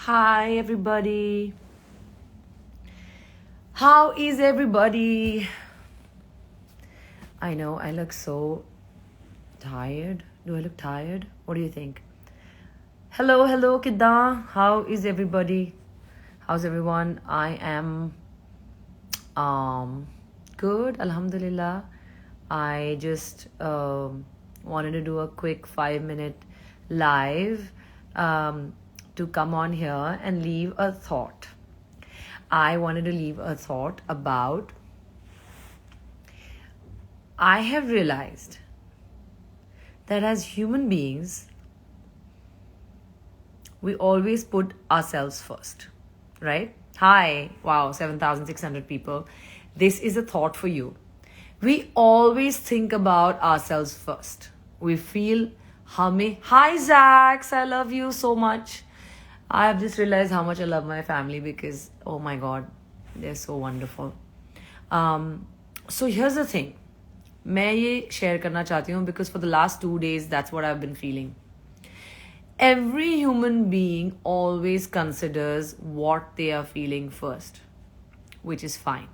Hi, everybody. How is everybody? I know I look so tired. Do I look tired? What do you think? Hello, Kidda. How is everybody? How's everyone? I am good, Alhamdulillah. I just wanted to do a quick 5-minute live to come on here and leave a thought. I wanted to leave a thought about I have realized that as human beings, we always put ourselves first, right? Hi, wow, 7,600 people. This is a thought for you. We always think about ourselves first. We feel hi Zax, I love you so much. I have just realized how much I love my family because, oh my God, they're so wonderful. So here's the thing. मैं ये share करना चाहती हूँ because for the last 2 days, that's what I've been feeling. Every human being always considers what they are feeling first, which is fine.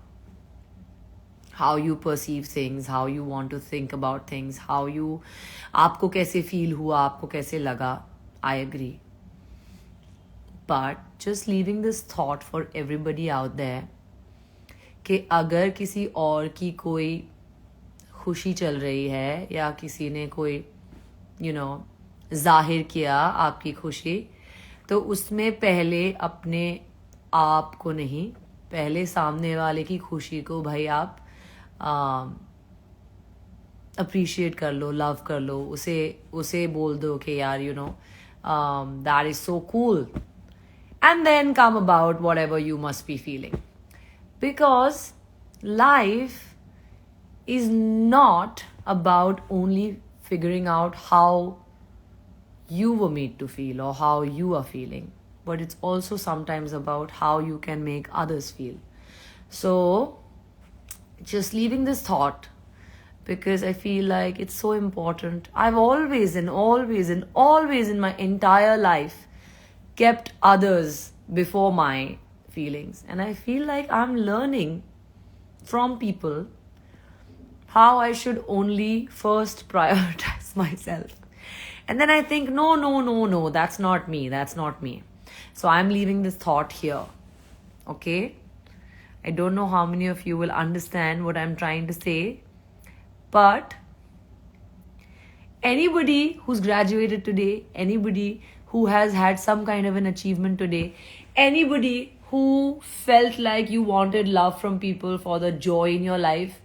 How you perceive things, how you want to think about things, आपको कैसे feel हुआ, आपको कैसे लगा, I agree. But just leaving this thought for everybody out there कि अगर किसी और की कोई खुशी चल रही है या किसी ने कोई जाहिर किया आपकी खुशी, तो उसमें पहले अपने आप को नहीं, पहले सामने वाले की खुशी को भाई आप अप्रिशिएट कर लो, लव कर लो, उसे बोल दो कि यार that is so cool, and then come about whatever you must be feeling. Because life is not about only figuring out how you were made to feel or how you are feeling, but it's also sometimes about how you can make others feel. So just leaving this thought because I feel like it's so important. I've always in my entire life kept others before my feelings, and I feel like I'm learning from people how I should only first prioritize myself. And then I think no, that's not me. So I'm leaving this thought here. Okay, I don't know how many of you will understand what I'm trying to say, but anybody who's graduated today, anybody who has had some kind of an achievement today, anybody who felt like you wanted love from people for the joy in your life,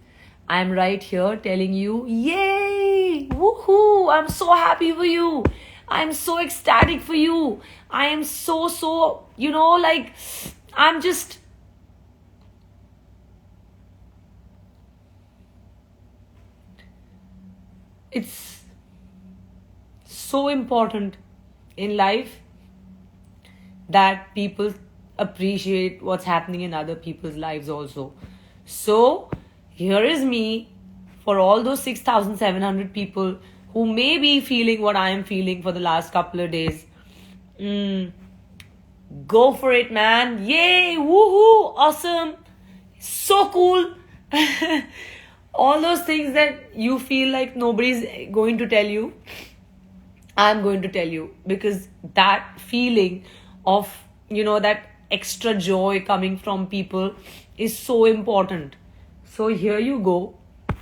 I'm right here telling you, yay, woohoo, I'm so happy for you. I'm so ecstatic for you. I am so, like, I'm just... It's so important in life that people appreciate what's happening in other people's lives also. So here is me for all those 6,700 people who may be feeling what I am feeling for the last couple of days. Go for it, man. Yay, woohoo, awesome, so cool. All those things that you feel like nobody's going to tell you, I'm going to tell you, because that feeling of, that extra joy coming from people is so important. So here you go.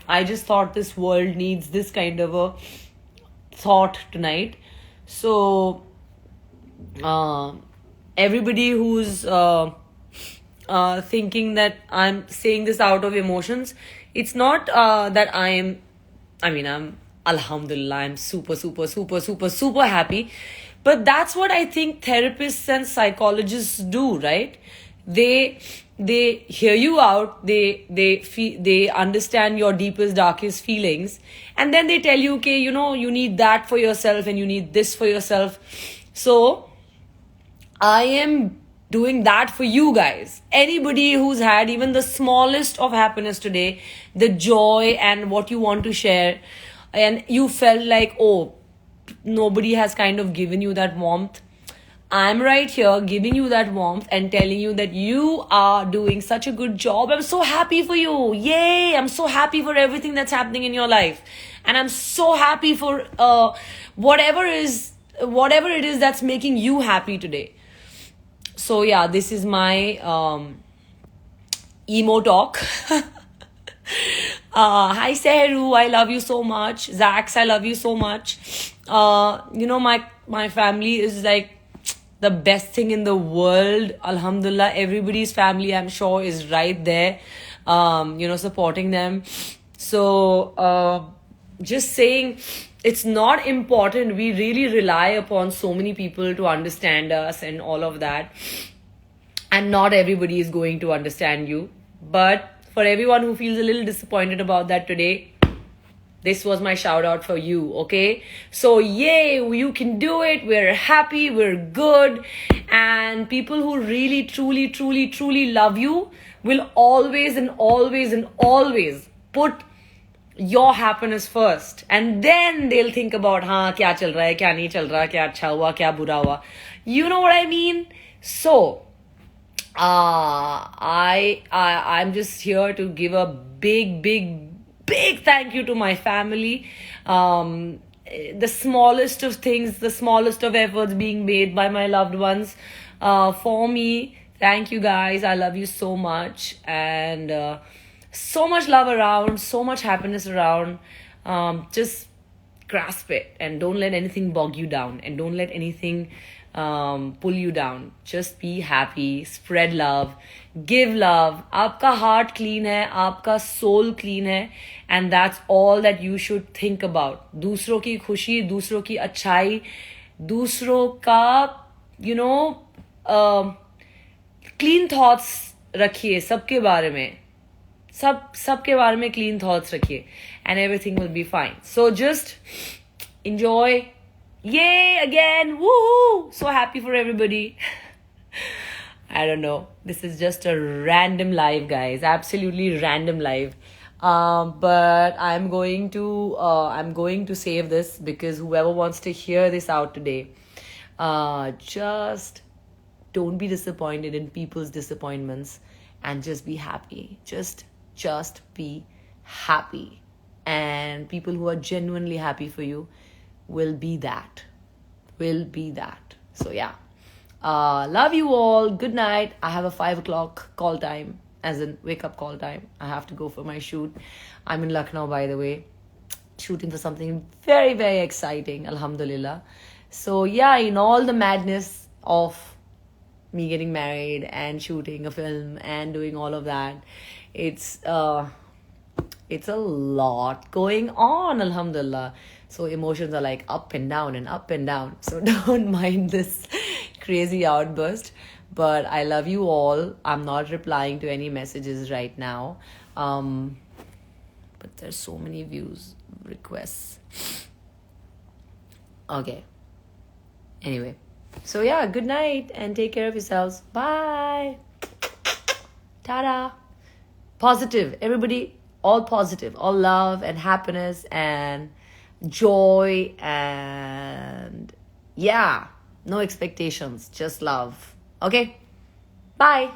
I just thought this world needs this kind of a thought tonight. So everybody who's thinking that I'm saying this out of emotions, it's not that I'm Alhamdulillah, I'm super happy. But that's what I think therapists and psychologists do, right? They hear you out, they understand your deepest, darkest feelings, and then they tell you, okay, you need that for yourself and you need this for yourself. So I am doing that for you guys. Anybody who's had even the smallest of happiness today, the joy and what you want to share, and you felt like, oh, nobody has kind of given you that warmth, I'm right here giving you that warmth and telling you that you are doing such a good job. I'm so happy for you. Yay! I'm so happy for everything that's happening in your life. And I'm so happy for whatever it is that's making you happy today. So yeah, this is my emo talk. Hi Seheru, I love you so much. Zax, I love you so much. My family is like the best thing in the world. Alhamdulillah, everybody's family, I'm sure, is right there, supporting them. So, just saying, it's not important. We really rely upon so many people to understand us and all of that. And not everybody is going to understand you. But for everyone who feels a little disappointed about that today, this was my shout out for you, okay? So, yay, you can do it. We're happy, we're good. And people who really, truly, truly, truly love you will always and always and always put your happiness first. And then they'll think about, kya chal raha hai, kya nahi chal raha, kya acha hua, kya bura hua. You know what I mean? So, I'm just here to give a big thank you to my family. The smallest of things, the smallest of efforts being made by my loved ones for me. Thank you guys. I love you so much. And so much love around, so much happiness around. Just grasp it and don't let anything bog you down, and don't let anything pull you down. Just be happy, spread love, give love. Aapka heart clean hai, aapka soul clean hai, and that's all that you should think about. दूसरों की खुशी, दूसरों की अच्छाई, दूसरों का clean thoughts रखिए सबके बारे में. सबके बारे में clean thoughts रखिए, and everything will be fine. So just enjoy. Yay again. Woo! So happy for everybody. I don't know. This is just a random live, guys. Absolutely random live. But I'm going to save this, because whoever wants to hear this out today, just don't be disappointed in people's disappointments, and just be happy. Just be happy. And people who are genuinely happy for you will be that. So yeah, love you all. Good night. I have a 5 o'clock call time, as in wake up call time. I have to go for my shoot. I'm in Lucknow, by the way, shooting for something very, very exciting, alhamdulillah. So yeah, in all the madness of me getting married and shooting a film and doing all of that, it's a lot going on, alhamdulillah. So emotions are like up and down and up and down. So don't mind this crazy outburst. But I love you all. I'm not replying to any messages right now. But there's so many views, requests. Okay. Anyway. So yeah, good night and take care of yourselves. Bye. Ta-da. Positive. Everybody, all positive. All love and happiness and joy, and yeah, no expectations, just love. Okay, bye.